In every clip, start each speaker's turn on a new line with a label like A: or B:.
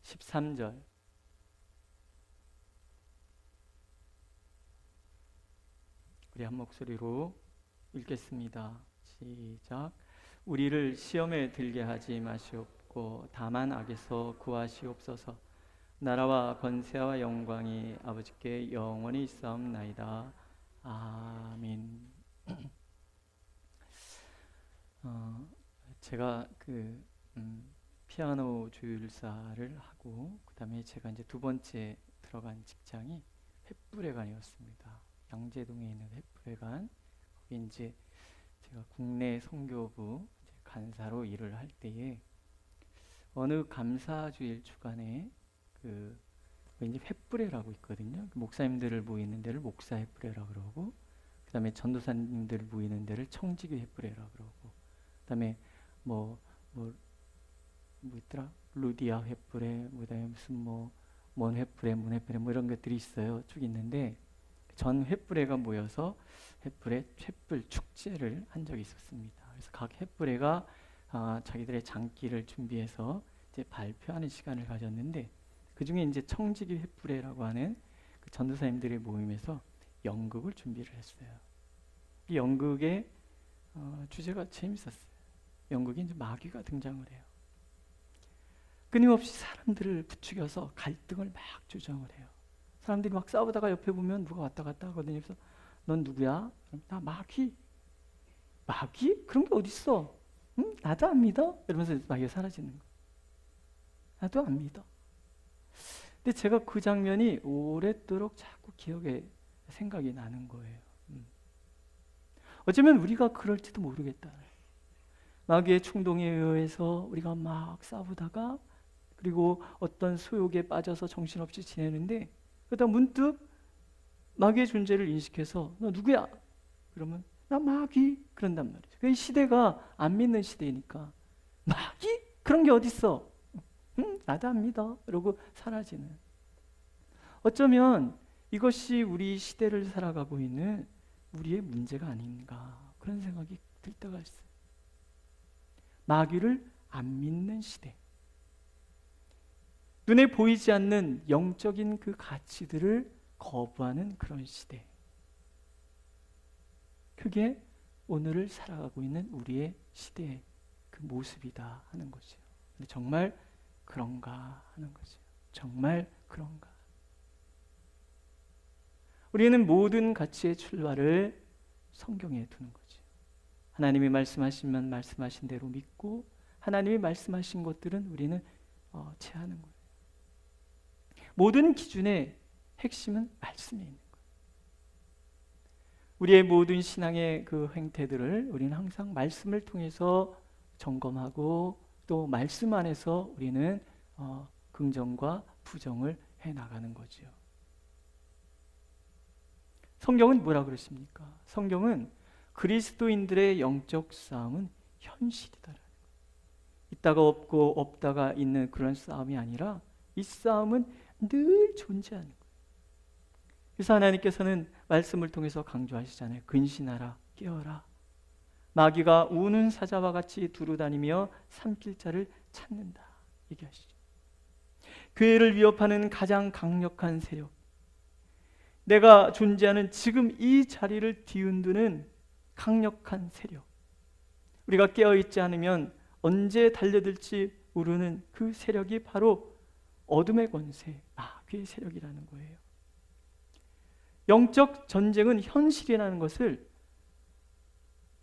A: 13절. 우리 한 목소리로 읽겠습니다. 시작. 우리를 시험에 들게 하지 마시옵고 다만 악에서 구하시옵소서. 나라와 권세와 영광이 아버지께 영원히 있사옵나이다. 아멘. 제가 피아노 조율사를 하고 그다음에 제가 이제 두 번째 들어간 직장이 횃불회관이었습니다. 양재동에 있는 횃불회관. 거기 이제 제가 국내 선교부 간사로 일을 할 때에 어느 감사주일 주간에 이제 횃불회라고 있거든요. 목사님들을 모이는 데를 목사 횃불회라 그러고, 그다음에 전도사님들 모이는 데를 청지기 횃불회라 그러고, 그다음에 뭐 있더라? 루디아 횃불회, 그다음에 무슨 먼 횃불회, 문 횃불회 뭐 이런 것들이 있어요. 쭉 있는데 전 횃불회가 모여서 횃불 축제를 한 적이 있었습니다. 그래서 각 횃불회가 자기들의 장기를 준비해서 이제 발표하는 시간을 가졌는데, 그 중에 이제 청지기 횃불회라고 하는 그 전도사님들의 모임에서 연극을 준비를 했어요. 이 연극의 주제가 재밌었어요. 연극에 이제 마귀가 등장을 해요. 끊임없이 사람들을 부추겨서 갈등을 막 조정을 해요. 사람들이 막 싸우다가 옆에 보면 누가 왔다 갔다 하거든요. 그래서 넌 누구야? 나 마귀. 마귀? 그런 게 어딨어? 응? 나도 안 믿어? 이러면서 마귀가 사라지는 거예요. 나도 안 믿어. 근데 제가 그 장면이 오랫도록 자꾸 생각이 나는 거예요. 어쩌면 우리가 그럴지도 모르겠다. 마귀의 충동에 의해서 우리가 막 싸우다가, 그리고 어떤 소욕에 빠져서 정신없이 지내는데, 그러다 문득 마귀의 존재를 인식해서 너 누구야? 그러면 나 마귀. 그런단 말이죠. 그 시대가 안 믿는 시대니까 마귀? 그런 게 어딨어? 응? 나도 안 믿어. 이러고 사라지는. 어쩌면 이것이 우리 시대를 살아가고 있는 우리의 문제가 아닌가, 그런 생각이 들 때가 있어요. 마귀를 안 믿는 시대. 눈에 보이지 않는 영적인 그 가치들을 거부하는 그런 시대. 그게 오늘을 살아가고 있는 우리의 시대의 그 모습이다 하는 거죠. 근데 정말 그런가 하는 거죠. 정말 그런가. 우리는 모든 가치의 출발을 성경에 두는 거죠. 하나님이 말씀하시면 말씀하신 대로 믿고, 하나님이 말씀하신 것들은 우리는 체하는 거예요. 모든 기준의 핵심은 말씀에 있는 거예요. 우리의 모든 신앙의 그 행태들을 우리는 항상 말씀을 통해서 점검하고, 또 말씀 안에서 우리는 긍정과 부정을 해나가는 거죠. 성경은 뭐라 그러십니까? 성경은 그리스도인들의 영적 싸움은 현실이다라는 거예요. 있다가 없고 없다가 있는 그런 싸움이 아니라 이 싸움은 늘 존재하는 거예요. 그래서 하나님께서는 말씀을 통해서 강조하시잖아요. 근신하라, 깨어라. 마귀가 우는 사자와 같이 두루다니며 삼킬 자를 찾는다 얘기하시죠. 교회를 위협하는 가장 강력한 세력, 내가 존재하는 지금 이 자리를 뒤흔드는 강력한 세력, 우리가 깨어있지 않으면 언제 달려들지 모르는 그 세력이 바로 어둠의 권세, 마귀의 세력이라는 거예요. 영적 전쟁은 현실이라는 것을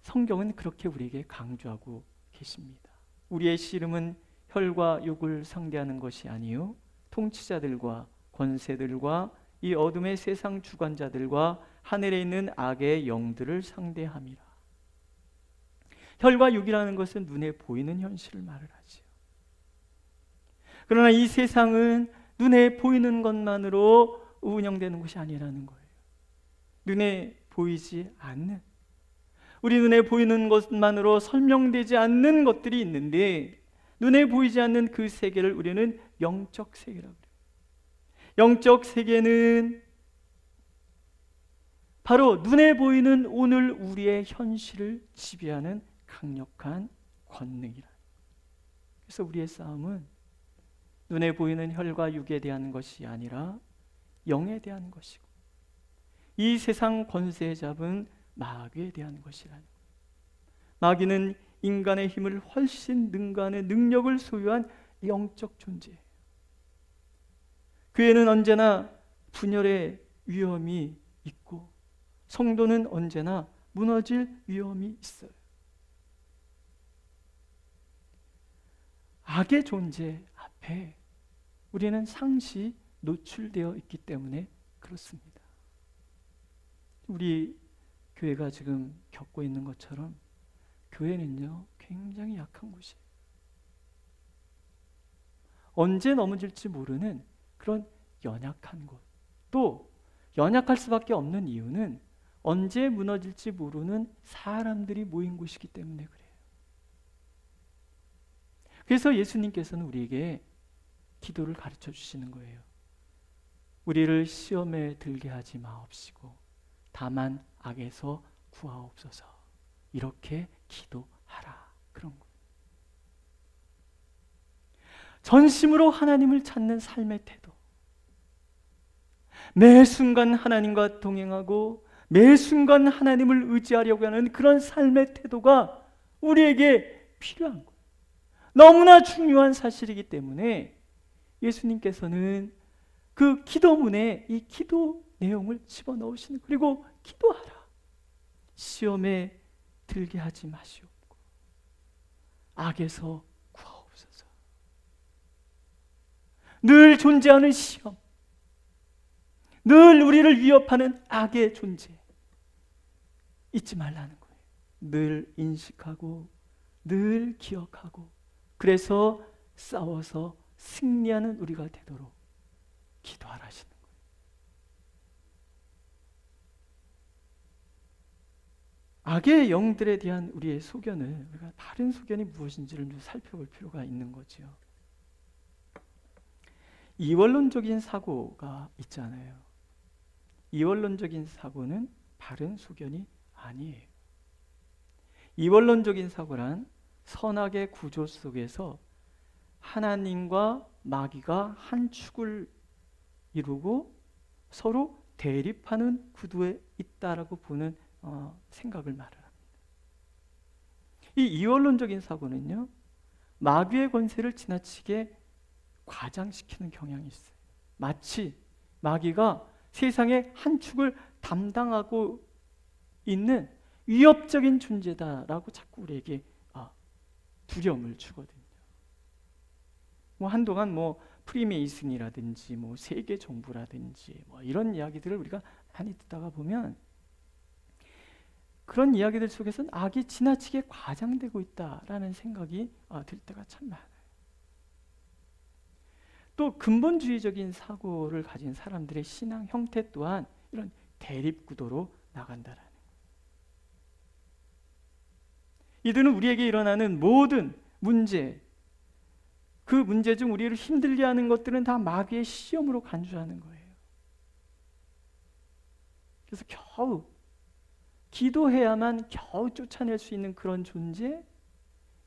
A: 성경은 그렇게 우리에게 강조하고 계십니다. 우리의 씨름은 혈과 육을 상대하는 것이 아니요 통치자들과 권세들과 이 어둠의 세상 주관자들과 하늘에 있는 악의 영들을 상대함이라. 혈과 육이라는 것은 눈에 보이는 현실을 말을 하지요. 그러나 이 세상은 눈에 보이는 것만으로 운영되는 것이 아니라는 거예요. 눈에 보이지 않는, 우리 눈에 보이는 것만으로 설명되지 않는 것들이 있는데, 눈에 보이지 않는 그 세계를 우리는 영적 세계라고 해요. 영적 세계는 바로 눈에 보이는 오늘 우리의 현실을 지배하는 강력한 권능이라. 그래서 우리의 싸움은 눈에 보이는 혈과 육에 대한 것이 아니라 영에 대한 것이고, 이 세상 권세에 잡은 마귀에 대한 것이라는 거예요. 마귀는 인간의 힘을 훨씬 능가하는 능력을 소유한 영적 존재예요. 교회는 언제나 분열의 위험이 있고 성도는 언제나 무너질 위험이 있어요. 악의 존재 앞에 우리는 상시 노출되어 있기 때문에 그렇습니다. 우리 교회가 지금 겪고 있는 것처럼 교회는요, 굉장히 약한 곳이에요. 언제 넘어질지 모르는 그런 연약한 곳. 또 연약할 수밖에 없는 이유는 언제 무너질지 모르는 사람들이 모인 곳이기 때문에 그래요. 그래서 예수님께서는 우리에게 기도를 가르쳐 주시는 거예요. 우리를 시험에 들게 하지 마옵시고 다만 악에서 구하옵소서. 이렇게 기도하라. 그런 거예요. 전심으로 하나님을 찾는 삶의 태도. 매 순간 하나님과 동행하고 매 순간 하나님을 의지하려고 하는 그런 삶의 태도가 우리에게 필요한 거예요. 너무나 중요한 사실이기 때문에 예수님께서는 그 기도문에 이 기도 내용을 집어넣으시는 거예요. 그리고 기도하라. 시험에 들게 하지 마시옵고 악에서 구하옵소서. 늘 존재하는 시험, 늘 우리를 위협하는 악의 존재 잊지 말라는 거예요. 늘 인식하고 늘 기억하고, 그래서 싸워서 승리하는 우리가 되도록 기도하라 하시는 거예요. 악의 영들에 대한 우리의 소견을, 우리가 바른 소견이 무엇인지를 좀 살펴볼 필요가 있는 거죠. 이원론적인 사고가 있잖아요. 이원론적인 사고는 바른 소견이 아니에요. 이원론적인 사고란 선악의 구조 속에서 하나님과 마귀가 한 축을 이루고 서로 대립하는 구도에 있다라고 보는 생각을 말을 합니다. 이 이원론적인 사고는요, 마귀의 권세를 지나치게 과장시키는 경향이 있어요. 마치 마귀가 세상의 한 축을 담당하고 있는 위협적인 존재다라고 자꾸 우리에게 두려움을 주거든요. 한동안 프리메이슨이라든지 세계 정부라든지 이런 이야기들을 우리가 많이 듣다가 보면 그런 이야기들 속에서는 악이 지나치게 과장되고 있다라는 생각이 들 때가 참 많아요. 또 근본주의적인 사고를 가진 사람들의 신앙 형태 또한 이런 대립 구도로 나간다라는 거예요. 이들은 우리에게 일어나는 모든 문제, 그 문제 중 우리를 힘들게 하는 것들은 다 마귀의 시험으로 간주하는 거예요. 그래서 겨우 기도해야만 겨우 쫓아낼 수 있는 그런 존재,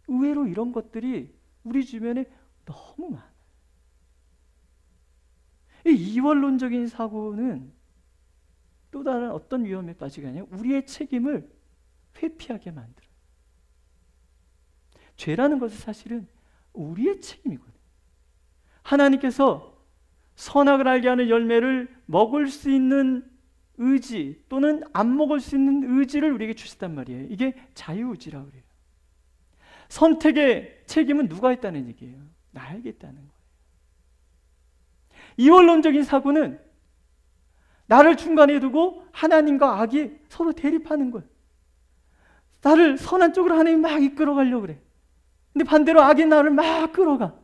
A: 의외로 이런 것들이 우리 주변에 너무 많아요. 이 이원론적인 사고는 또 다른 어떤 위험에 빠지게 하냐면 우리의 책임을 회피하게 만들어요. 죄라는 것은 사실은 우리의 책임이거든요. 하나님께서 선악을 알게 하는 열매를 먹을 수 있는 의지 또는 안 먹을 수 있는 의지를 우리에게 주셨단 말이에요. 이게 자유의지라고 그래요. 선택의 책임은 누가 있다는 얘기예요? 나에게 있다는 거예요. 이원론적인 사고는 나를 중간에 두고 하나님과 악이 서로 대립하는 거예요. 나를 선한 쪽으로 하나님이 막 이끌어가려고 그래. 근데 반대로 악이 나를 막 끌어가.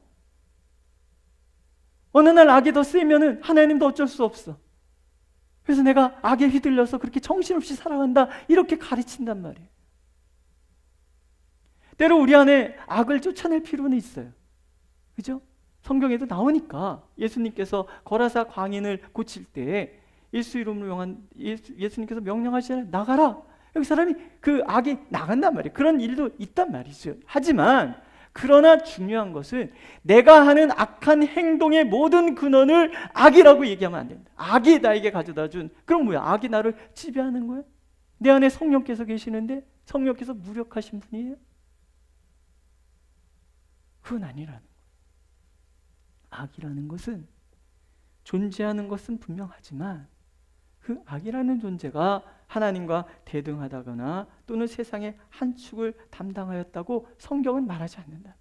A: 어느 날 악이 더 세면은 하나님도 어쩔 수 없어. 그래서 내가 악에 휘둘려서 그렇게 정신없이 살아간다, 이렇게 가르친단 말이에요. 때로 우리 안에 악을 쫓아낼 필요는 있어요. 그죠? 성경에도 나오니까 예수님께서 거라사 광인을 고칠 때 예수님께서 명령하시잖아요. 나가라. 여기 사람이 그 악이 나간단 말이에요. 그런 일도 있단 말이죠. 하지만 그러나 중요한 것은 내가 하는 악한 행동의 모든 근원을 악이라고 얘기하면 안 된다. 악이 나에게 가져다 준, 그럼 뭐야? 악이 나를 지배하는 거야? 내 안에 성령께서 계시는데 성령께서 무력하신 분이에요? 그건 아니라는 거예요. 악이라는 것은 존재하는 것은 분명하지만 그 악이라는 존재가 하나님과 대등하다거나 또는 세상의 한 축을 담당하였다고 성경은 말하지 않는다.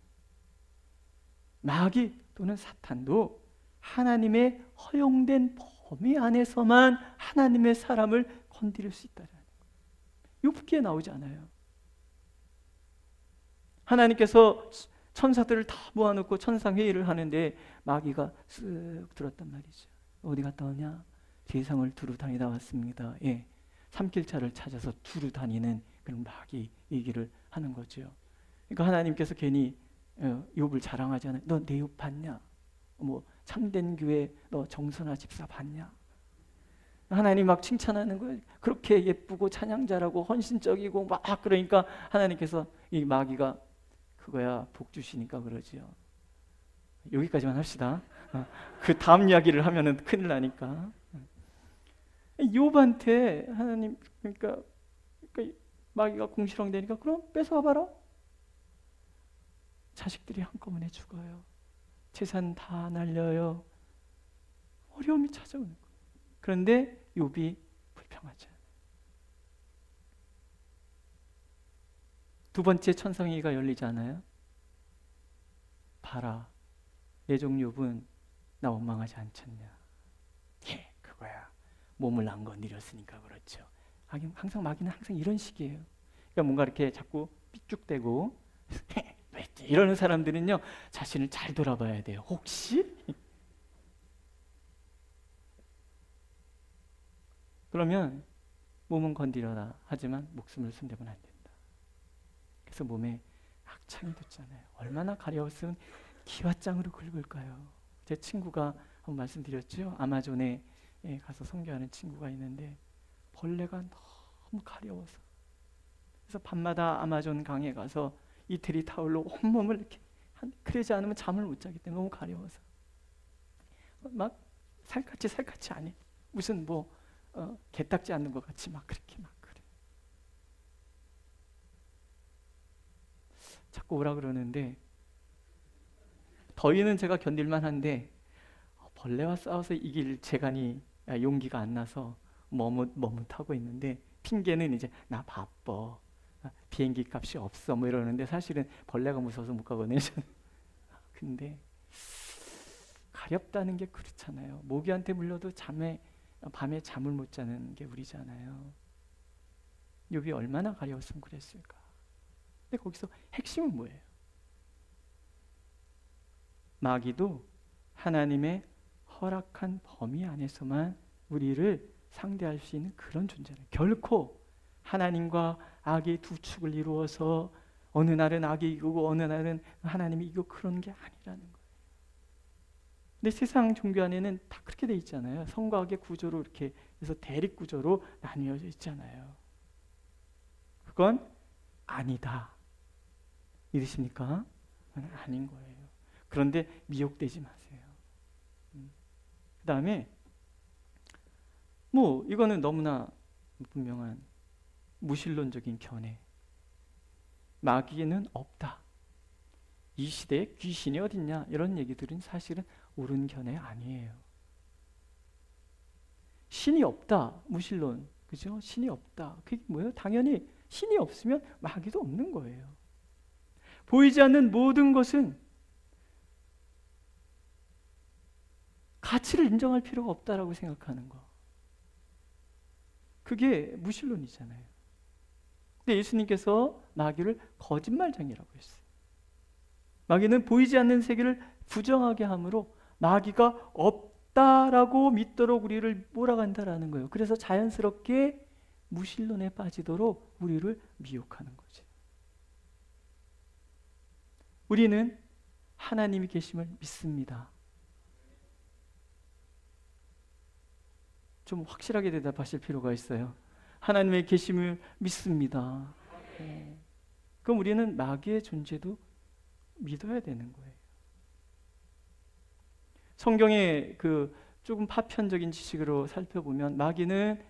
A: 마귀 또는 사탄도 하나님의 허용된 범위 안에서만 하나님의 사람을 건드릴 수 있다는 거예요. 욥기에 나오지 않아요. 하나님께서 천사들을 다 모아놓고 천상회의를 하는데 마귀가 쓱 들었단 말이죠. 어디 갔다 오냐? 세상을 두루 다니다 왔습니다. 예, 삼킬차를 찾아서 두루 다니는 그런 마귀 얘기를 하는 거죠. 그러니까 하나님께서 괜히 욥을 자랑하지 않아요. 너 내 욥 봤냐? 뭐 참된 교회 너 정선아 집사 봤냐? 하나님 막 칭찬하는 거예요. 그렇게 예쁘고 찬양자라고 헌신적이고 막 그러니까 하나님께서 이 마귀가 그거야 복 주시니까 그러지요. 여기까지만 합시다. 그 다음 이야기를 하면은 큰일 나니까. 욥한테 하나님 그러니까 마귀가 궁시렁대니까 그럼 뺏어와봐라. 자식들이 한꺼번에 죽어요. 재산 다 날려요. 어려움이 찾아오는 거예요. 그런데 욥이 불평하지 않아요. 두 번째 천상회의가 열리지 않아요? 봐라, 내 종 욥은 나 원망하지 않겠냐. 예, 그거야. 몸을 안 건드렸으니까 그렇죠. 항상 마귀는 항상 이런 식이에요. 그러니까 뭔가 이렇게 자꾸 삐죽대고 이러는 사람들은요 자신을 잘 돌아봐야 돼요. 혹시? 그러면 몸은 건드려라 하지만 목숨을 손대면 안 된다. 그래서 몸에 악창이 돋잖아요. 얼마나 가려웠으면 기왓장으로 긁을까요? 제 친구가 한번 말씀드렸죠. 아마존에 가서 선교하는 친구가 있는데 벌레가 너무 가려워서 그래서 밤마다 아마존 강에 가서 이태리 타올로 온몸을 이렇게 그러지 않으면 잠을 못 자기 때문에 너무 가려워서 막 살갗이 아니 무슨 뭐 개딱지 않는 것 같이 막 그렇게 막 그래. 자꾸 오라 그러는데 더위는 제가 견딜만 한데 벌레와 싸워서 이길 재간이 용기가 안 나서 머뭇하고 있는데 핑계는 이제 나 바빠. 비행기 값이 없어 뭐 이러는데 사실은 벌레가 무서워서 못 가거든요. 근데 가렵다는 게 그렇잖아요. 모기한테 물려도 밤에 잠을 못 자는 게 우리잖아요. 욥이 얼마나 가려웠으면 그랬을까. 근데 거기서 핵심은 뭐예요? 마귀도 하나님의 허락한 범위 안에서만 우리를 상대할 수 있는 그런 존재는 결코 하나님과 악의 두 축을 이루어서 어느 날은 악이 이기고 어느 날은 하나님이 이기고 그런 게 아니라는 거예요. 근데 세상 종교 안에는 다 그렇게 돼 있잖아요. 성과 악의 구조로 이렇게 해서 대립 구조로 나뉘어져 있잖아요. 그건 아니다. 믿으십니까? 그건 아닌 거예요. 그런데 미혹되지 마세요. 그 다음에 뭐 이거는 너무나 분명한 무신론적인 견해. 마귀는 없다. 이 시대에 귀신이 어딨냐 이런 얘기들은 사실은 옳은 견해 아니에요. 신이 없다. 무신론. 그죠? 신이 없다. 그게 뭐예요? 당연히 신이 없으면 마귀도 없는 거예요. 보이지 않는 모든 것은 가치를 인정할 필요가 없다라고 생각하는 거. 그게 무신론이잖아요. 근데 예수님께서 마귀를 거짓말쟁이라고 했어요. 마귀는 보이지 않는 세계를 부정하게 함으로 마귀가 없다라고 믿도록 우리를 몰아간다라는 거예요. 그래서 자연스럽게 무신론에 빠지도록 우리를 미혹하는 거죠. 우리는 하나님이 계심을 믿습니다. 좀 확실하게 대답하실 필요가 있어요. 하나님의 계심을 믿습니다. 그럼 우리는 마귀의 존재도 믿어야 되는 거예요. 성경의 그 조금 파편적인 지식으로 살펴보면 마귀는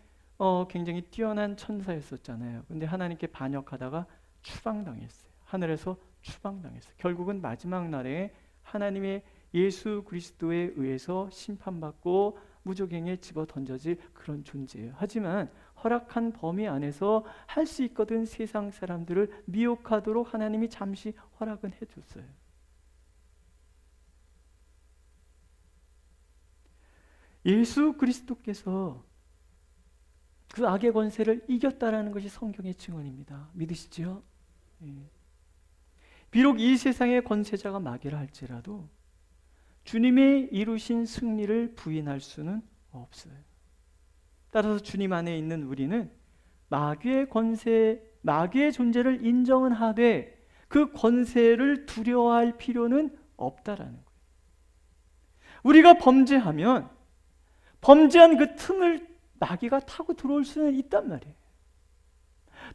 A: 굉장히 뛰어난 천사였었잖아요. 근데 하나님께 반역하다가 추방당했어요. 하늘에서 추방당했어요. 결국은 마지막 날에 하나님의 예수 그리스도에 의해서 심판받고 무저갱에 집어 던져질 그런 존재예요. 하지만 허락한 범위 안에서 할 수 있거든 세상 사람들을 미혹하도록 하나님이 잠시 허락은 해줬어요. 예수 그리스도께서 그 악의 권세를 이겼다라는 것이 성경의 증언입니다. 믿으시죠? 예. 비록 이 세상의 권세자가 마귀라 할지라도 주님의 이루신 승리를 부인할 수는 없어요. 따라서 주님 안에 있는 우리는 마귀의 권세, 마귀의 존재를 인정은 하되 그 권세를 두려워할 필요는 없다라는 거예요. 우리가 범죄하면 범죄한 그 틈을 마귀가 타고 들어올 수는 있단 말이에요.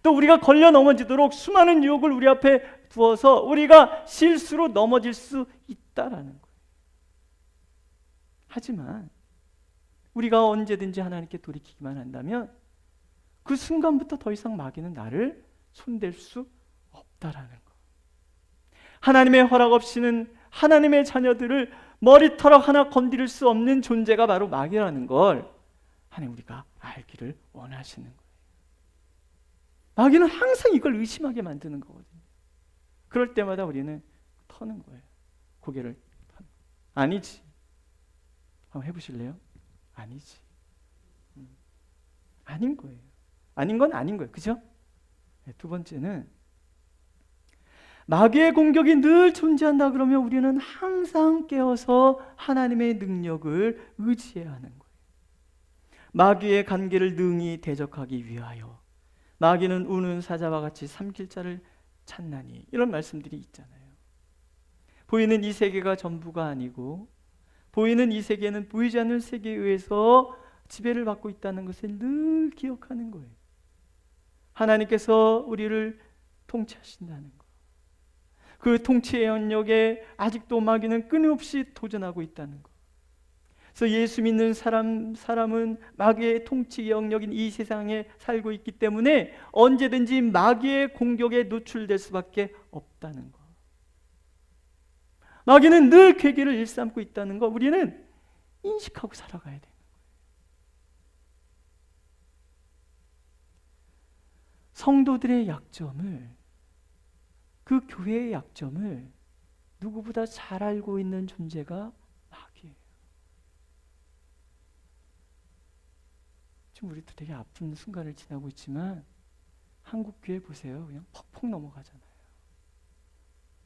A: 또 우리가 걸려 넘어지도록 수많은 유혹을 우리 앞에 두어서 우리가 실수로 넘어질 수 있다라는 거예요. 하지만 우리가 언제든지 하나님께 돌이키기만 한다면 그 순간부터 더 이상 마귀는 나를 손댈 수 없다라는 거. 하나님의 허락 없이는 하나님의 자녀들을 머리털 하나 건드릴 수 없는 존재가 바로 마귀라는 걸 하나님 우리가 알기를 원하시는 거예요. 마귀는 항상 이걸 의심하게 만드는 거거든요. 그럴 때마다 우리는 터는 거예요. 고개를 아니지. 한번 해보실래요? 아니지. 아닌 거예요. 아닌 건 아닌 거예요. 그죠? 네, 두 번째는 마귀의 공격이 늘 존재한다 그러면 우리는 항상 깨어서 하나님의 능력을 의지해야 하는 거예요. 마귀의 관계를 능히 대적하기 위하여 마귀는 우는 사자와 같이 삼킬 자를 찾나니 이런 말씀들이 있잖아요. 보이는 이 세계가 전부가 아니고 보이는 이 세계는 보이지 않는 세계에 의해서 지배를 받고 있다는 것을 늘 기억하는 거예요. 하나님께서 우리를 통치하신다는 것. 그 통치의 영역에 아직도 마귀는 끊임없이 도전하고 있다는 것. 그래서 예수 믿는 사람은 마귀의 통치 영역인 이 세상에 살고 있기 때문에 언제든지 마귀의 공격에 노출될 수밖에 없다는 것. 마귀는 늘 괴계를 일삼고 있다는 거 우리는 인식하고 살아가야 되는 거예요. 성도들의 약점을, 그 교회의 약점을 누구보다 잘 알고 있는 존재가 마귀예요. 지금 우리도 되게 아픈 순간을 지나고 있지만 한국 교회 보세요. 그냥 퍽퍽 넘어가잖아요.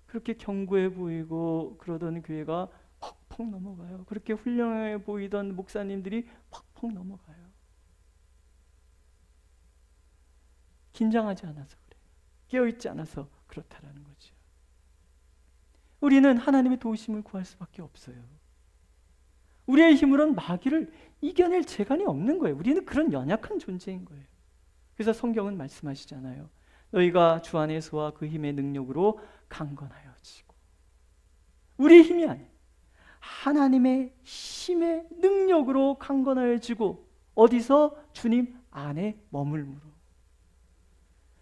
A: 그렇게 견고해 보이고 그러던 교회가 퍽퍽 넘어가요. 그렇게 훌륭해 보이던 목사님들이 퍽퍽 넘어가요. 긴장하지 않아서 그래요. 깨어있지 않아서 그렇다라는 거죠. 우리는 하나님의 도우심을 구할 수밖에 없어요. 우리의 힘으로는 마귀를 이겨낼 재간이 없는 거예요. 우리는 그런 연약한 존재인 거예요. 그래서 성경은 말씀하시잖아요. 너희가 주 안에서와 그 힘의 능력으로 강건하여지고. 우리의 힘이 아니에요. 하나님의 힘의 능력으로 강건하여지고 어디서? 주님 안에 머물므로.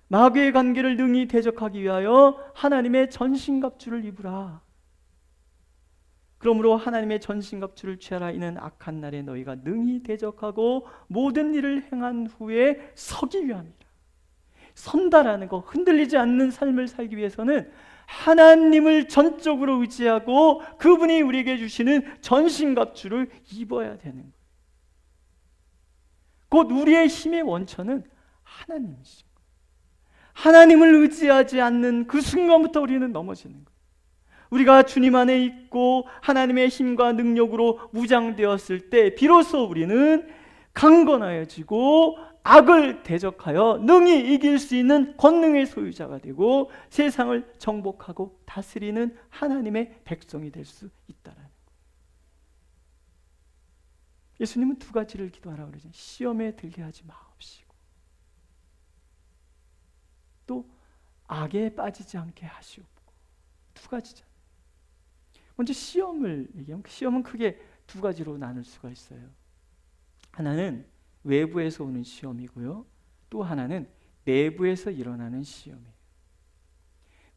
A: 마귀의 관계를 능히 대적하기 위하여 하나님의 전신갑주를 입으라. 그러므로 하나님의 전신갑주를 취하라. 이는 악한 날에 너희가 능히 대적하고 모든 일을 행한 후에 서기 위함이라. 선다라는 거, 흔들리지 않는 삶을 살기 위해서는 하나님을 전적으로 의지하고 그분이 우리에게 주시는 전신갑주를 입어야 되는 거예요. 곧 우리의 힘의 원천은 하나님이신 거예요. 하나님을 의지하지 않는 그 순간부터 우리는 넘어지는 거예요. 우리가 주님 안에 있고 하나님의 힘과 능력으로 무장되었을 때 비로소 우리는 강건하여지고 악을 대적하여 능히 이길 수 있는 권능의 소유자가 되고 세상을 정복하고 다스리는 하나님의 백성이 될 수 있다라는 거예요. 예수님은 두 가지를 기도하라고 그러죠. 시험에 들게 하지 마옵시고 또 악에 빠지지 않게 하시옵고. 두 가지잖아요. 먼저 시험을 얘기하면 그 시험은 크게 두 가지로 나눌 수가 있어요. 하나는 외부에서 오는 시험이고요. 또 하나는 내부에서 일어나는 시험이에요.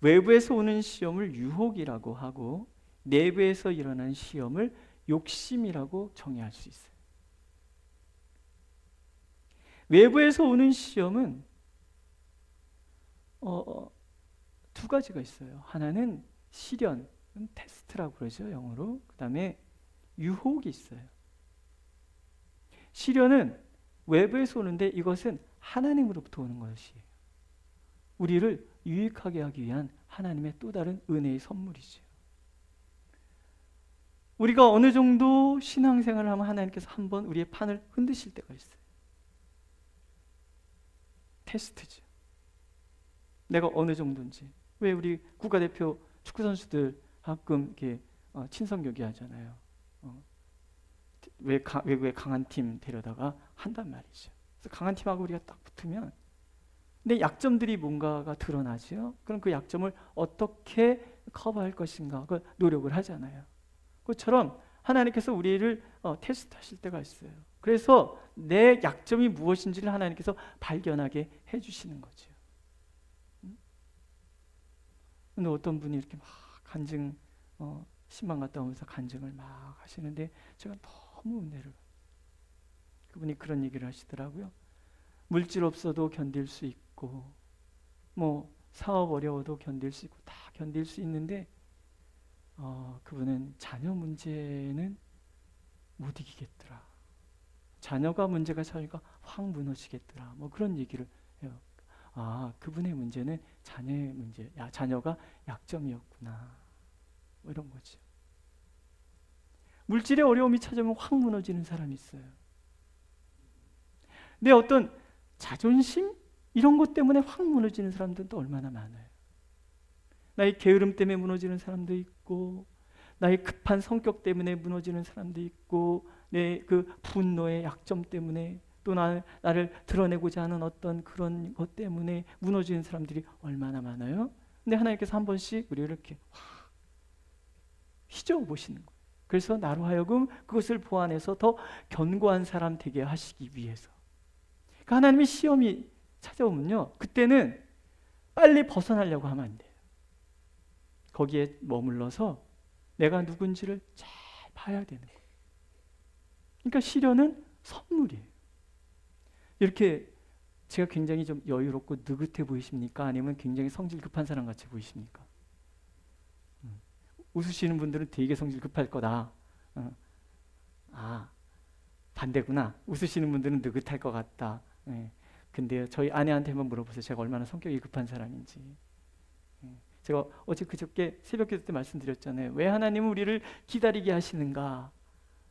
A: 외부에서 오는 시험을 유혹이라고 하고 내부에서 일어나는 시험을 욕심이라고 정의할 수 있어요. 외부에서 오는 시험은 두 가지가 있어요. 하나는 시련, 테스트라고 그러죠, 영어로. 그 다음에 유혹이 있어요. 시련은 외부에서 오는데 이것은 하나님으로부터 오는 것이에요. 우리를 유익하게 하기 위한 하나님의 또 다른 은혜의 선물이죠. 우리가 어느 정도 신앙생활을 하면 하나님께서 한번 우리의 판을 흔드실 때가 있어요. 테스트죠. 내가 어느 정도인지. 왜 우리 국가대표 축구 선수들 가끔 이렇게 친선교기 하잖아요. 외국의 강한 팀 데려다가 한단 말이죠. 그래서 강한 팀하고 우리가 딱 붙으면 내 약점들이 뭔가가 드러나죠. 그럼 그 약점을 어떻게 커버할 것인가 그 노력을 하잖아요. 그것처럼 하나님께서 우리를 테스트하실 때가 있어요. 그래서 내 약점이 무엇인지를 하나님께서 발견하게 해주시는 거죠. 근데 어떤 분이 이렇게 막 간증 신방 갔다 오면서 간증을 막 하시는데 제가 너무 은혜를 그분이 그런 얘기를 하시더라고요. 물질 없어도 견딜 수 있고 뭐 사업 어려워도 견딜 수 있고 다 견딜 수 있는데 그분은 자녀 문제는 못 이기겠더라. 자녀가 문제가 생기니까 확 무너지겠더라. 뭐 그런 얘기를 해요. 그분의 문제는 자녀의 문제, 자녀가 약점이었구나. 뭐 이런 거죠. 물질의 어려움이 찾아오면 확 무너지는 사람이 있어요. 내 어떤 자존심 이런 것 때문에 확 무너지는 사람들도 얼마나 많아요. 나의 게으름 때문에 무너지는 사람도 있고, 나의 급한 성격 때문에 무너지는 사람도 있고, 내 그 분노의 약점 때문에 또 나를 드러내고자 하는 어떤 그런 것 때문에 무너지는 사람들이 얼마나 많아요. 근데 하나님께서 한 번씩 우리를 이렇게 확 휘저어 보시는 거예요. 그래서 나로 하여금 그것을 보완해서 더 견고한 사람 되게 하시기 위해서. 그러니까 하나님의 시험이 찾아오면요, 그때는 빨리 벗어나려고 하면 안 돼요. 거기에 머물러서 내가 누군지를 잘 봐야 되는 거예요. 그러니까 시련은 선물이에요. 이렇게 제가 굉장히 좀 여유롭고 느긋해 보이십니까? 아니면 굉장히 성질 급한 사람 같이 보이십니까? 웃으시는 분들은 되게 성질 급할 거다. 반대구나. 웃으시는 분들은 느긋할 것 같다. 근데요, 저희 아내한테 한번 물어보세요. 제가 얼마나 성격이 급한 사람인지. 제가 어제 그저께 새벽기도 때 말씀드렸잖아요. 왜 하나님은 우리를 기다리게 하시는가?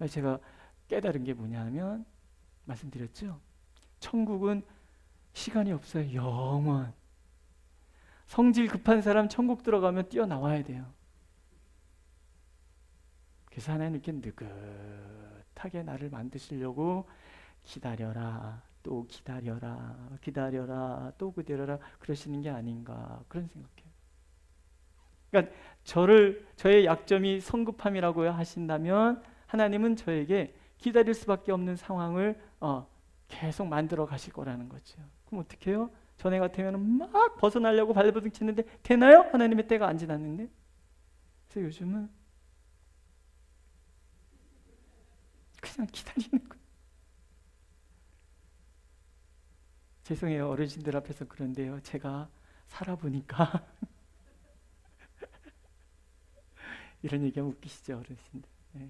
A: 제가 깨달은 게 뭐냐면 말씀드렸죠. 천국은 시간이 없어요. 영원. 성질 급한 사람 천국 들어가면 뛰어나와야 돼요. 그래서 하나님 이렇게 느긋하게 나를 만드시려고 기다려라, 또 기다려라, 기다려라, 또 기다려라 그러시는 게 아닌가 그런 생각해요. 그러니까 저의 약점이 성급함이라고 하신다면 하나님은 저에게 기다릴 수밖에 없는 상황을 계속 만들어 가실 거라는 거죠. 그럼 어떻게 해요? 전에 같으면 막 벗어나려고 발버둥 치는데 되나요? 하나님의 때가 안 지났는데. 그래서 요즘은 그냥 기다리는 거예요. 죄송해요. 어르신들 앞에서 그런데요. 제가 살아보니까 이런 얘기하면 웃기시죠, 어르신들. 네.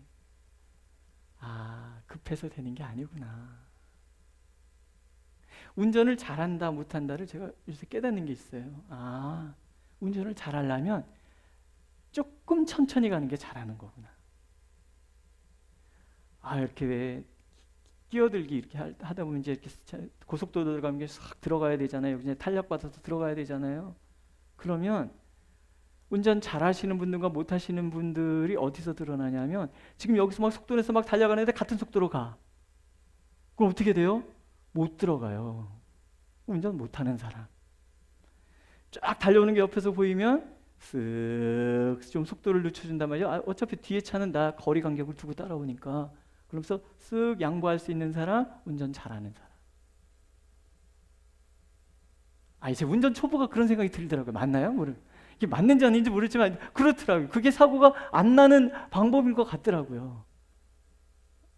A: 급해서 되는 게 아니구나. 운전을 잘한다 못한다를 제가 요새 깨닫는 게 있어요. 운전을 잘하려면 조금 천천히 가는 게 잘하는 거구나. 이렇게 왜 끼어들기 이렇게 하다 보면 이제 이렇게 고속도로 들어가면 싹 들어가야 되잖아요. 이제 탄력받아서 들어가야 되잖아요. 그러면 운전 잘하시는 분들과 못하시는 분들이 어디서 드러나냐면 지금 여기서 막 속도 내서 막 달려가는데 같은 속도로 가. 그럼 어떻게 돼요? 못 들어가요. 운전 못하는 사람. 쫙 달려오는 게 옆에서 보이면 쓱 그래서 좀 속도를 늦춰준단 말이야. 어차피 뒤에 차는 나 거리 간격을 두고 따라오니까. 그러면서 쓱 양보할 수 있는 사람, 운전 잘하는 사람. 이제 운전 초보가 그런 생각이 들더라고요. 맞나요? 이게 맞는지 아닌지 모르지만 그렇더라고요. 그게 사고가 안 나는 방법인 것 같더라고요.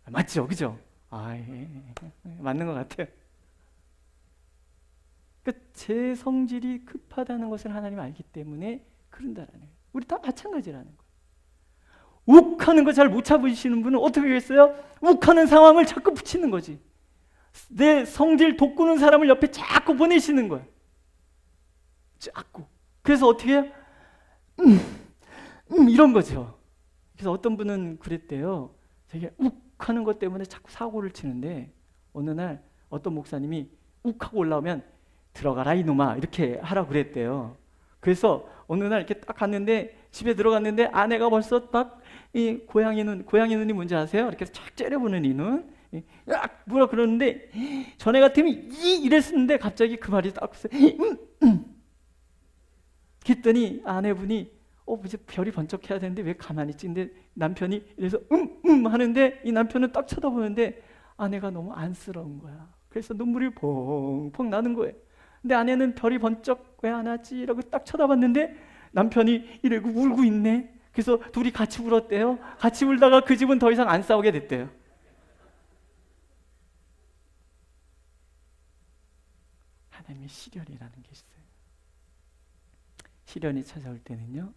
A: 맞죠? 그죠? 맞는 것 같아요. 그러니까 제 성질이 급하다는 것을 하나님 알기 때문에 그런다라는 거예요. 우리 다 마찬가지라는 거예요. 욱하는 거 잘 못 잡으시는 분은 어떻게 하겠어요? 욱하는 상황을 자꾸 붙이는 거지. 내 성질 돋구는 사람을 옆에 자꾸 보내시는 거야. 자꾸. 그래서 어떻게 해요? 이런 거죠. 그래서 어떤 분은 그랬대요. 되게 욱하는 것 때문에 자꾸 사고를 치는데 어느 날 어떤 목사님이 욱하고 올라오면 들어가라 이놈아 이렇게 하라고 그랬대요. 그래서 어느 날 이렇게 딱 갔는데 집에 들어갔는데 아내가 벌써 딱 이 고양이 눈이 뭔지 아세요? 이렇게 착 째려보는 이 눈. 뭐라 그러는데 전에 같으면 이랬었는데 갑자기 그 말이 딱 그랬더니 아내분이 이제 별이 번쩍해야 되는데 왜 가만히 있지? 근데 남편이 이래서 하는데 이 남편은 딱 쳐다보는데 아내가 너무 안쓰러운 거야. 그래서 눈물이 펑펑 나는 거예요. 근데 아내는 별이 번쩍 왜 안 하지? 이러고 딱 쳐다봤는데 남편이 이러고 울고 있네. 그래서 둘이 같이 울었대요. 같이 울다가 그 집은 더 이상 안 싸우게 됐대요. 하나님의 시련이라는 게 있어요. 시련이 찾아올 때는요,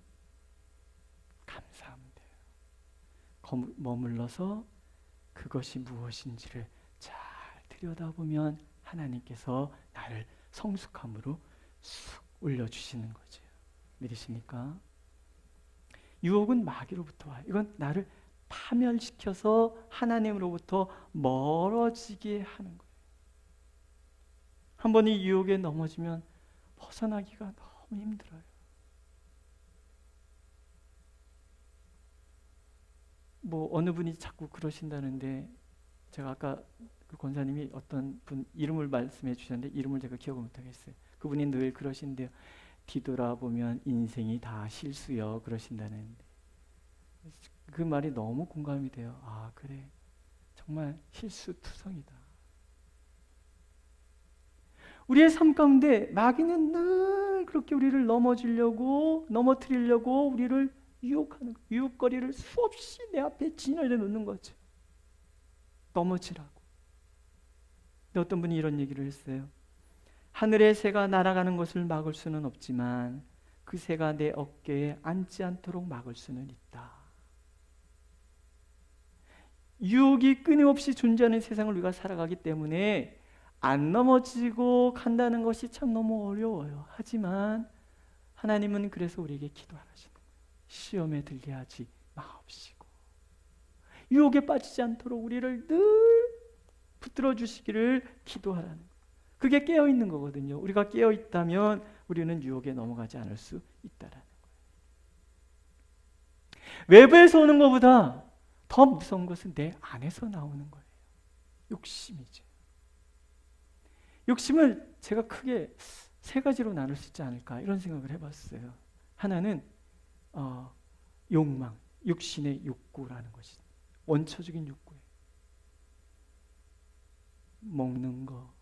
A: 감사하면 돼요. 머물러서 그것이 무엇인지를 잘 들여다보면 하나님께서 나를 성숙함으로 쑥 올려주시는 거죠. 믿으십니까? 유혹은 마귀로부터 와요. 이건 나를 파멸시켜서 하나님으로부터 멀어지게 하는 거예요. 한 번 이 유혹에 넘어지면 벗어나기가 너무 힘들어요. 어느 분이 자꾸 그러신다는데 제가 아까 그 권사님이 어떤 분 이름을 말씀해 주셨는데 이름을 제가 기억을 못하겠어요. 그분이 늘 그러신데요. 뒤돌아보면 인생이 다 실수요 그러신다는데 그 말이 너무 공감이 돼요. 그래 정말 실수투성이다. 우리의 삶 가운데 마귀는 늘 그렇게 우리를 넘어뜨리려고 우리를 유혹하는 거예요. 유혹거리를 수없이 내 앞에 진열해 놓는 거죠. 넘어지라고. 근데 어떤 분이 이런 얘기를 했어요. 하늘의 새가 날아가는 것을 막을 수는 없지만 그 새가 내 어깨에 앉지 않도록 막을 수는 있다. 유혹이 끊임없이 존재하는 세상을 우리가 살아가기 때문에 안 넘어지고 간다는 것이 참 너무 어려워요. 하지만 하나님은 그래서 우리에게 기도하시는 거예요. 시험에 들게 하지 마옵시고 유혹에 빠지지 않도록 우리를 늘 붙들어 주시기를 기도하라는 거예요. 그게 깨어있는 거거든요. 우리가 깨어있다면 우리는 유혹에 넘어가지 않을 수 있다라는 거예요. 외부에서 오는 것보다 더 무서운 것은 내 안에서 나오는 거예요. 욕심이죠. 욕심을 제가 크게 세 가지로 나눌 수 있지 않을까 이런 생각을 해봤어요. 하나는 욕망, 육신의 욕구라는 것이 원초적인 욕구예요. 먹는 거,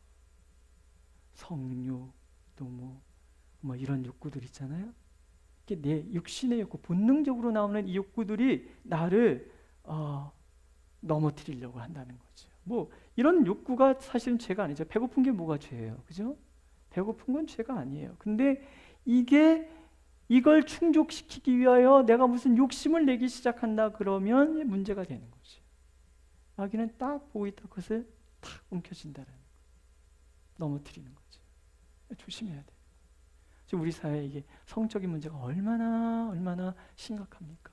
A: 성욕, 또 뭐 이런 욕구들 있잖아요. 이게 내 육신의 욕구, 본능적으로 나오는 이 욕구들이 나를 넘어뜨리려고 한다는 거죠. 이런 욕구가 사실은 죄가 아니죠. 배고픈 게 뭐가 죄예요, 그죠? 배고픈 건 죄가 아니에요. 근데 이걸 충족시키기 위하여 내가 무슨 욕심을 내기 시작한다 그러면 문제가 되는 거죠. 마귀는 딱 보고 있다 그것을 탁 움켜쥔다는 거예요. 넘어뜨리는 거죠. 조심해야 돼요. 지금 우리 사회에 이게 성적인 문제가 얼마나 심각합니까?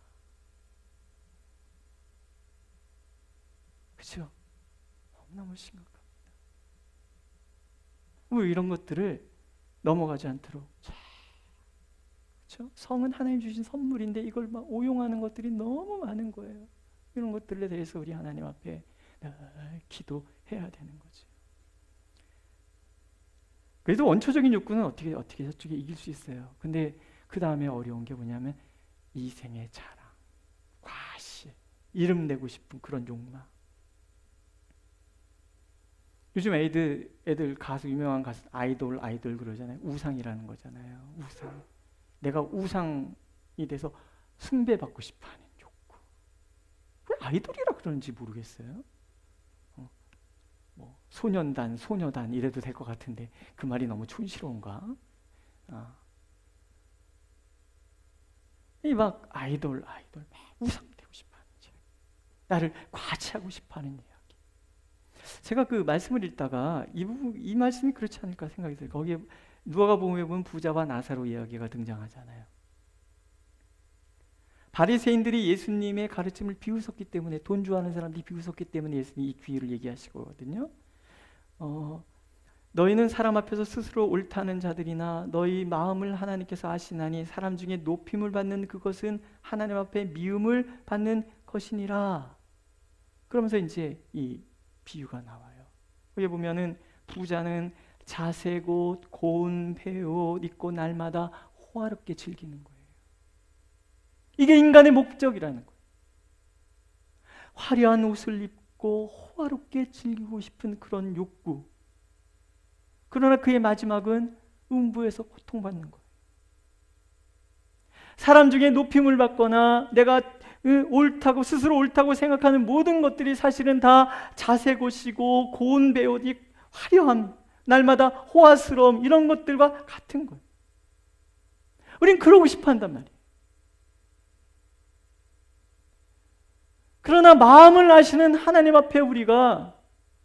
A: 그렇죠? 너무 심각합니다. 이런 것들을 넘어가지 않도록 그렇죠? 성은 하나님 주신 선물인데 이걸 막 오용하는 것들이 너무 많은 거예요. 이런 것들에 대해서 우리 하나님 앞에 늘 기도해야 되는 거죠. 그래도 원초적인 욕구는 어떻게 저쪽에 이길 수 있어요. 근데 그 다음에 어려운 게 뭐냐면 이생의 자랑, 과시, 이름 내고 싶은 그런 욕망. 요즘 애들 가수, 유명한 가수 아이돌 그러잖아요. 우상이라는 거잖아요. 우상. 내가 우상이 돼서 숭배받고 싶어하는 욕구. 왜 아이돌이라 그러는지 모르겠어요. 뭐 소년단, 소녀단 이래도 될 것 같은데 그 말이 너무 촌스러운가? 이 막 아이돌 막 우상 되고 싶어하는 이야기. 나를 과시하고 싶어하는 이야기. 제가 그 말씀을 읽다가 이 말씀이 그렇지 않을까 생각이 들어요. 거기에 누가복음에 보면 부자와 나사로 이야기가 등장하잖아요. 바리새인들이 예수님의 가르침을 비웃었기 때문에, 돈 좋아하는 사람들이 비웃었기 때문에 예수님이 이 귀를 얘기하시거든요. 너희는 사람 앞에서 스스로 옳다는 자들이나 너희 마음을 하나님께서 아시나니 사람 중에 높임을 받는 그것은 하나님 앞에 미움을 받는 것이니라. 그러면서 이제 이 비유가 나와요. 거기 보면은 부자는 자색 옷, 고운 배옷 입고 날마다 호화롭게 즐기는 거예요. 이게 인간의 목적이라는 거예요. 화려한 옷을 입고 호화롭게 즐기고 싶은 그런 욕구. 그러나 그의 마지막은 음부에서 고통받는 거예요. 사람 중에 높임을 받거나 내가 옳다고, 스스로 옳다고 생각하는 모든 것들이 사실은 다 자색 옷이고 고운 배옷이 화려함, 날마다 호화스러움, 이런 것들과 같은 거예요. 우린 그러고 싶어 한단 말이에요. 그러나 마음을 아시는 하나님 앞에 우리가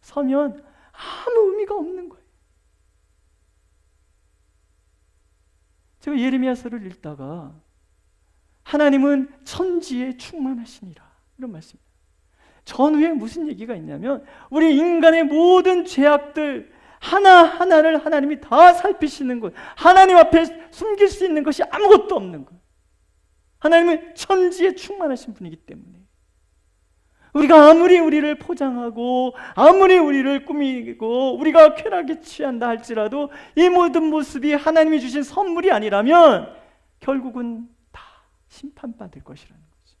A: 서면 아무 의미가 없는 거예요. 제가 예레미야서를 읽다가 하나님은 천지에 충만하시니라, 이런 말씀입니다. 전후에 무슨 얘기가 있냐면 우리 인간의 모든 죄악들 하나하나를 하나님이 다 살피시는 거예요. 하나님 앞에 숨길 수 있는 것이 아무것도 없는 거예요. 하나님은 천지에 충만하신 분이기 때문에 우리가 아무리 우리를 포장하고 아무리 우리를 꾸미고 우리가 쾌락에 취한다 할지라도 이 모든 모습이 하나님이 주신 선물이 아니라면 결국은 다 심판받을 것이라는 거죠.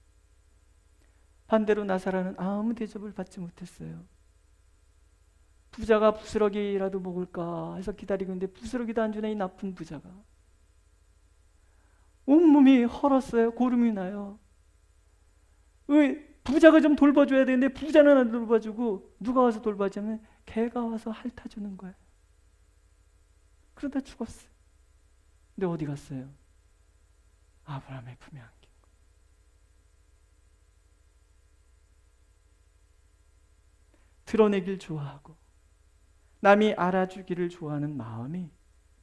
A: 반대로 나사로는 아무 대접을 받지 못했어요. 부자가 부스러기라도 먹을까 해서 기다리고 있는데 부스러기도 안 주네, 이 나쁜 부자가. 온몸이 헐었어요. 고름이 나요. 부자가 좀 돌봐줘야 되는데 부자는 안 돌봐주고 누가 와서 돌봐주면 개가 와서 핥아주는 거예요. 그러다 죽었어요. 근데 어디 갔어요? 아브라함의 품에 안긴 거예요. 드러내길 좋아하고 남이 알아주기를 좋아하는 마음이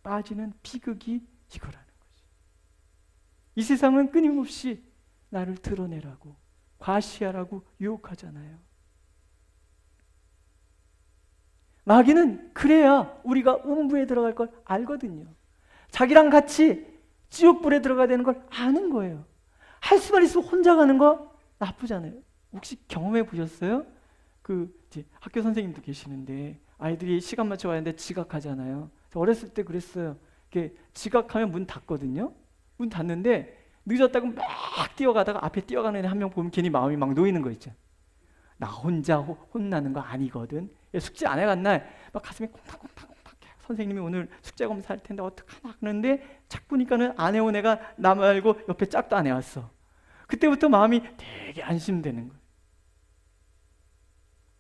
A: 빠지는 비극이 이거라는 거죠. 이 세상은 끊임없이 나를 드러내라고, 과시하라고 유혹하잖아요. 마귀는 그래야 우리가 음부에 들어갈 걸 알거든요. 자기랑 같이 지옥불에 들어가야 되는 걸 아는 거예요. 할 수만 있으면 혼자 가는 거 나쁘잖아요. 혹시 경험해 보셨어요? 이제 학교 선생님도 계시는데 아이들이 시간 맞춰 와야 하는데 지각하잖아요. 저 어렸을 때 그랬어요. 이렇게 지각하면 문 닫거든요. 문 닫는데 늦었다고 막 뛰어가다가 앞에 뛰어가는 애 한 명 보면 괜히 마음이 막 놓이는 거 있죠. 나 혼자 혼나는 거 아니거든. 숙제 안 해간 날 막 가슴이 콩닥콩닥콩닥 해요. 선생님이 오늘 숙제 검사할 텐데 어떡하나 그러는데 착 보니까는 안 해온 애가 나 말고 옆에 짝도 안 해왔어. 그때부터 마음이 되게 안심되는 거예요.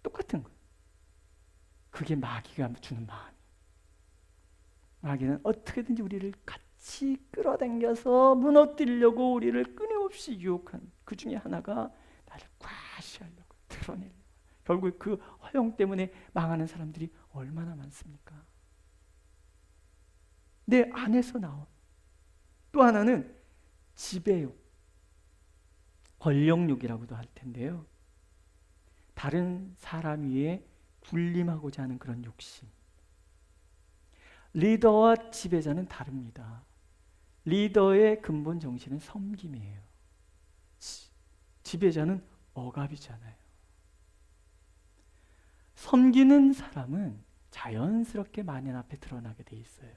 A: 똑같은 거예요. 그게 마귀가 주는 마음이에요. 마귀는 어떻게든지 우리를 같이 끌어당겨서 무너뜨리려고 우리를 끊임없이 유혹한 그 중에 하나가 나를 과시하려고, 드러내려고. 결국 그 허영 때문에 망하는 사람들이 얼마나 많습니까? 내 안에서 나온. 또 하나는 지배욕, 권력욕이라고도 할 텐데요. 다른 사람 위에 군림하고자 하는 그런 욕심. 리더와 지배자는 다릅니다. 리더의 근본 정신은 섬김이에요. 지배자는 억압이잖아요. 섬기는 사람은 자연스럽게 만연 앞에 드러나게 돼 있어요.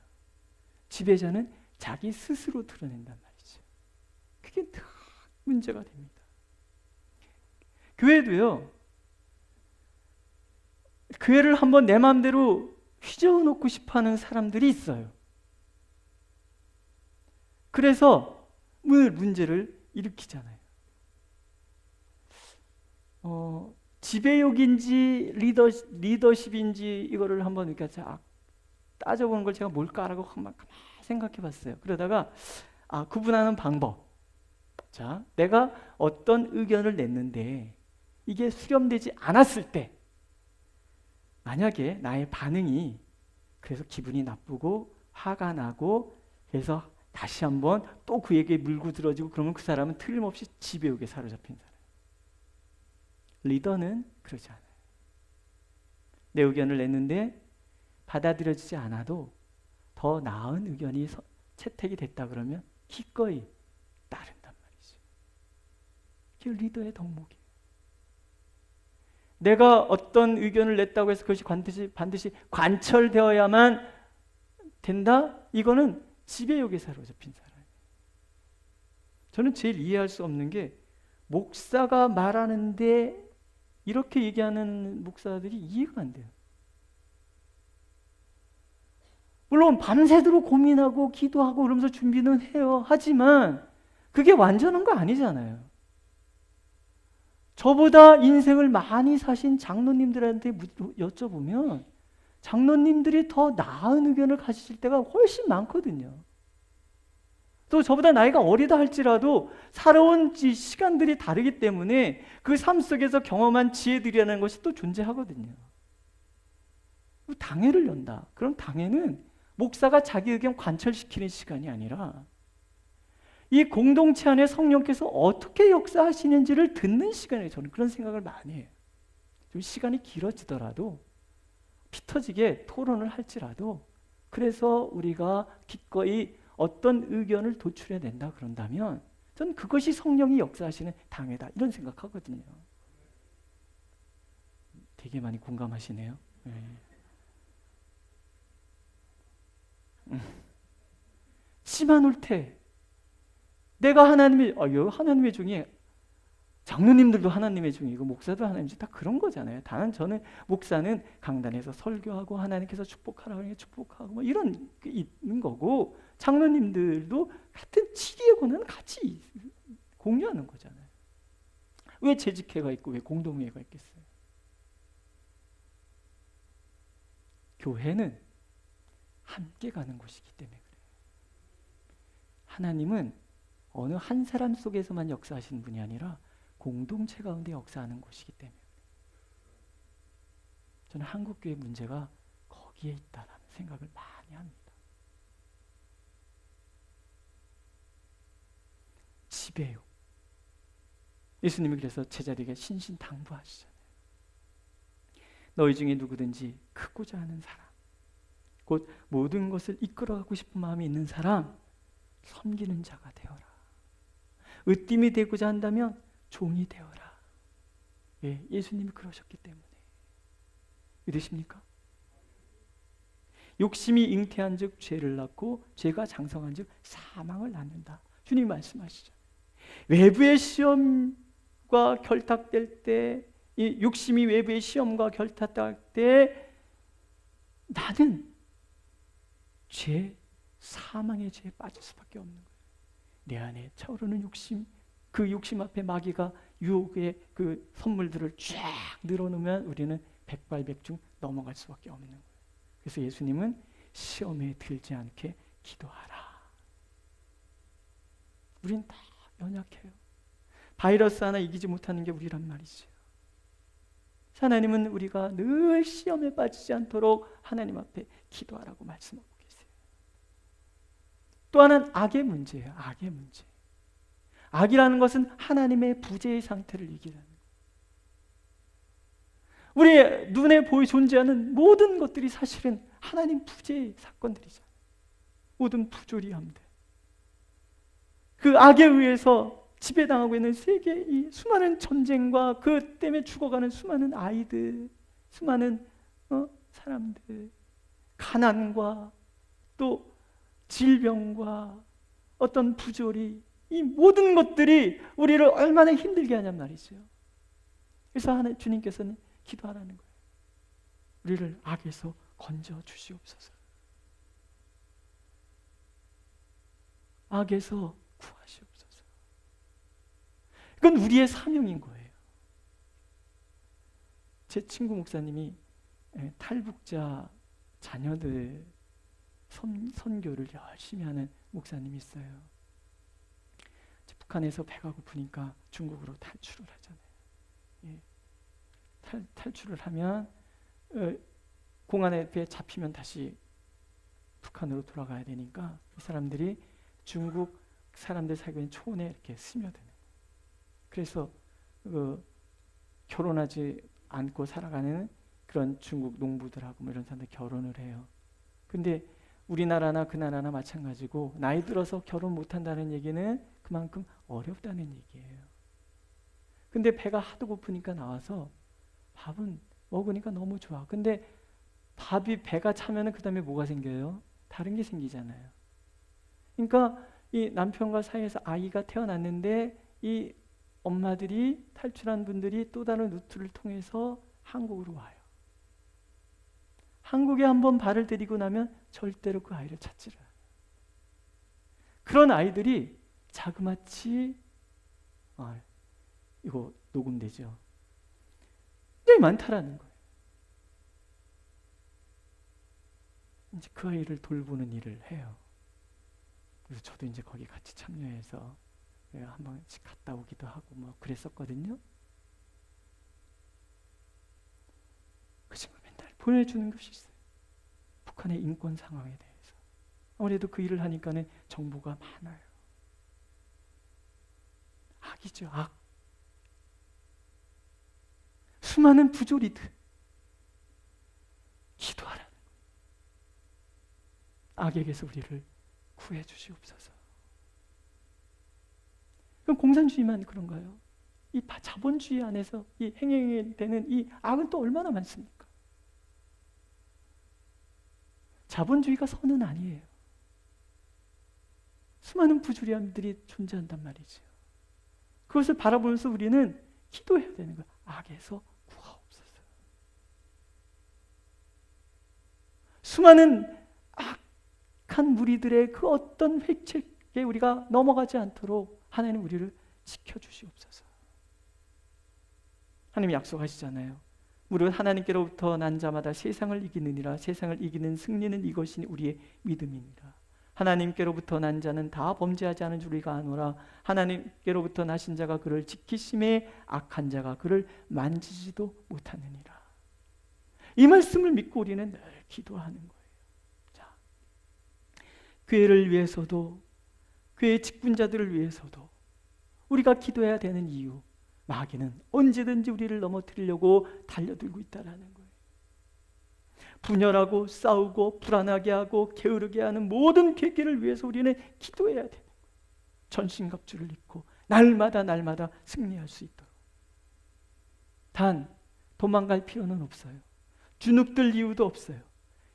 A: 지배자는 자기 스스로 드러낸단 말이죠. 그게 늘 문제가 됩니다. 교회도요, 교회를 한번 내 마음대로 휘저어 놓고 싶어 하는 사람들이 있어요. 그래서 늘 문제를 일으키잖아요. 지배욕인지 리더십인지 이거를 한번 이렇게 따져보는 걸 제가 뭘까라고 한번 가만히 생각해 봤어요. 그러다가 구분하는 방법. 자, 내가 어떤 의견을 냈는데 이게 수렴되지 않았을 때 만약에 나의 반응이 그래서 기분이 나쁘고 화가 나고 그래서 다시 한번 또 그에게 물고 들어지고 그러면 그 사람은 틀림없이 지배욕에 사로잡힌 사람. 리더는 그러지 않아요. 내 의견을 냈는데 받아들여지지 않아도 더 나은 의견이 채택이 됐다 그러면 기꺼이 따른단 말이죠. 그게 리더의 덕목이에요. 내가 어떤 의견을 냈다고 해서 그것이 반드시 관철되어야만 된다? 이거는 지배욕에 사로잡힌 사람이에요. 저는 제일 이해할 수 없는 게 목사가 말하는데 이렇게 얘기하는 목사들이 이해가 안 돼요. 물론 밤새도록 고민하고 기도하고 그러면서 준비는 해요. 하지만 그게 완전한 거 아니잖아요. 저보다 인생을 많이 사신 장로님들한테 여쭤보면 장로님들이 더 나은 의견을 가지실 때가 훨씬 많거든요. 또 저보다 나이가 어리다 할지라도 살아온 시간들이 다르기 때문에 그 삶 속에서 경험한 지혜들이라는 것이 또 존재하거든요. 당회를 연다. 그럼 당회는 목사가 자기 의견 관철시키는 시간이 아니라 이 공동체 안에 성령께서 어떻게 역사하시는지를 듣는 시간이에요. 저는 그런 생각을 많이 해요. 좀 시간이 길어지더라도 피 터지게 토론을 할지라도 그래서 우리가 기꺼이 어떤 의견을 도출해낸다 그런다면 저는 그것이 성령이 역사하시는 당회다 이런 생각하거든요. 되게 많이 공감하시네요. 네. 시마놀테 내가 하나님의 종이 장로님들도 하나님의 종이고 목사도 하나님의 종 다 그런 거잖아요. 다만 저는 목사는 강단에서 설교하고 하나님께서 축복하라고 하는 게 축복하고 뭐 이런 게 있는 거고 장로님들도 같은 치리의 권한은 같이 공유하는 거잖아요. 왜 재직회가 있고 왜 공동회가 있겠어요? 교회는 함께 가는 곳이기 때문에 그래요. 하나님은 어느 한 사람 속에서만 역사하시는 분이 아니라 공동체 가운데 역사하는 곳이기 때문에 저는 한국교회 문제가 거기에 있다라는 생각을 많이 합니다. 지배요. 예수님이 그래서 제자들에게 신신당부하시잖아요. 너희 중에 누구든지 크고자 하는 사람, 곧 모든 것을 이끌어가고 싶은 마음이 있는 사람, 섬기는 자가 되어라. 으뜸이 되고자 한다면 종이 되어라. 예, 예수님이 그러셨기 때문에. 믿으십니까? 욕심이 잉태한 즉 죄를 낳고 죄가 장성한 즉 사망을 낳는다. 주님 말씀하시죠. 외부의 시험과 결탁될 때, 이 욕심이 외부의 시험과 결탁될 때 나는 사망의 죄에 빠질 수밖에 없는 거예요. 내 안에 차오르는 욕심, 그 욕심 앞에 마귀가 유혹의 그 선물들을 쫙 늘어놓으면 우리는 백발백중 넘어갈 수밖에 없는 거예요. 그래서 예수님은 시험에 들지 않게 기도하라. 우린 다 연약해요. 바이러스 하나 이기지 못하는 게 우리란 말이죠. 하나님은 우리가 늘 시험에 빠지지 않도록 하나님 앞에 기도하라고 말씀하고 계세요. 또 하나는 악의 문제예요. 악의 문제. 악이라는 것은 하나님의 부재의 상태를 얘기하는 거예요. 우리의 눈에 존재하는 모든 것들이 사실은 하나님 부재의 사건들이잖아요. 모든 부조리함들. 그 악에 의해서 지배당하고 있는 세계의 이 수많은 전쟁과 그 때문에 죽어가는 수많은 아이들, 수많은 사람들, 가난과 또 질병과 어떤 부조리, 이 모든 것들이 우리를 얼마나 힘들게 하냔 말이죠. 그래서 주님께서는 기도하라는 거예요. 우리를 악에서 건져 주시옵소서. 악에서 구하시옵소서. 이건 우리의 사명인 거예요. 제 친구 목사님이 탈북자 자녀들 선교를 열심히 하는 목사님이 있어요. 북한에서 배가 고프니까 중국으로 탈출을 하잖아요. 예. 탈출을 하면 공안에 배 잡히면 다시 북한으로 돌아가야 되니까 그 사람들이 중국 사람들 살고 있는 초원에 이렇게 스며드는. 그래서 결혼하지 않고 살아가는 그런 중국 농부들하고 뭐 이런 사람들 결혼을 해요. 근데 우리나라나 그 나라나 마찬가지고 나이 들어서 결혼 못한다는 얘기는 그만큼 어렵다는 얘기예요. 근데 배가 하도 고프니까 나와서 밥은 먹으니까 너무 좋아. 근데 밥이 배가 차면은 그 다음에 뭐가 생겨요? 다른 게 생기잖아요. 그러니까 이 남편과 사이에서 아이가 태어났는데 이 엄마들이 탈출한 분들이 또 다른 루트를 통해서 한국으로 와요. 한국에 한번 발을 들이고 나면 절대로 그 아이를 찾지를 않아요. 그런 아이들이 자그마치 이거 녹음되죠? 굉장히 많다라는 거예요. 이제 그 아이를 돌보는 일을 해요. 그래서 저도 이제 거기 같이 참여해서 한 번씩 갔다 오기도 하고 뭐 그랬었거든요. 그 친구 맨날 보내주는 것이 있어요. 북한의 인권 상황에 대해서. 아무래도 그 일을 하니까는 정보가 많아요. 악이죠, 악. 수많은 부조리들. 기도하라는 거예요. 악에게서 우리를 구해 주시옵소서. 그럼 공산주의만 그런가요? 이 자본주의 안에서 이 행행되는 이 악은 또 얼마나 많습니까? 자본주의가 선은 아니에요. 수많은 부조리함들이 존재한단 말이죠. 그것을 바라보면서 우리는 기도해야 되는 거예요. 악에서 구하옵소서. 수많은 악한 무리들의 그 어떤 획책에 우리가 넘어가지 않도록 하나님 우리를 지켜주시옵소서. 하나님이 약속하시잖아요. 무릇 하나님께로부터 난 자마다 세상을 이기느니라. 세상을 이기는 승리는 이것이니 우리의 믿음이니라. 하나님께로부터 난 자는 다 범죄하지 않은 줄 우리가 아노라. 하나님께로부터 나신 자가 그를 지키심에 악한 자가 그를 만지지도 못하느니라. 이 말씀을 믿고 우리는 늘 기도하는 거예요. 자, 교회를 위해서도 교회의 직분자들을 위해서도 우리가 기도해야 되는 이유, 마귀는 언제든지 우리를 넘어뜨리려고 달려들고 있다는 거예요. 분열하고 싸우고 불안하게 하고 게으르게 하는 모든 계기를 위해서 우리는 기도해야 되는 거예요. 전신갑주를 입고 날마다 승리할 수 있도록. 단 도망갈 필요는 없어요. 주눅들 이유도 없어요.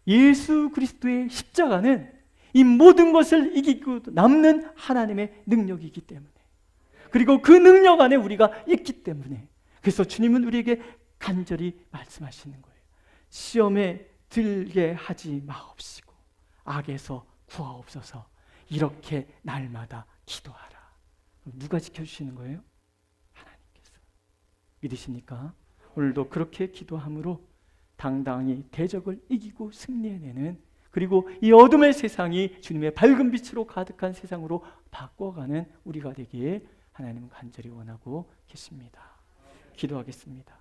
A: 예수 그리스도의 십자가는 이 모든 것을 이기고 남는 하나님의 능력이기 때문에, 그리고 그 능력 안에 우리가 있기 때문에, 그래서 주님은 우리에게 간절히 말씀하시는 거예요. 시험에 들게 하지 마옵시고 악에서 구하옵소서. 이렇게 날마다 기도하라. 누가 지켜주시는 거예요? 하나님께서. 믿으십니까? 오늘도 그렇게 기도함으로 당당히 대적을 이기고 승리해내는, 그리고 이 어둠의 세상이 주님의 밝은 빛으로 가득한 세상으로 바꿔가는 우리가 되기에 하나님은 간절히 원하고 계십니다. 기도하겠습니다.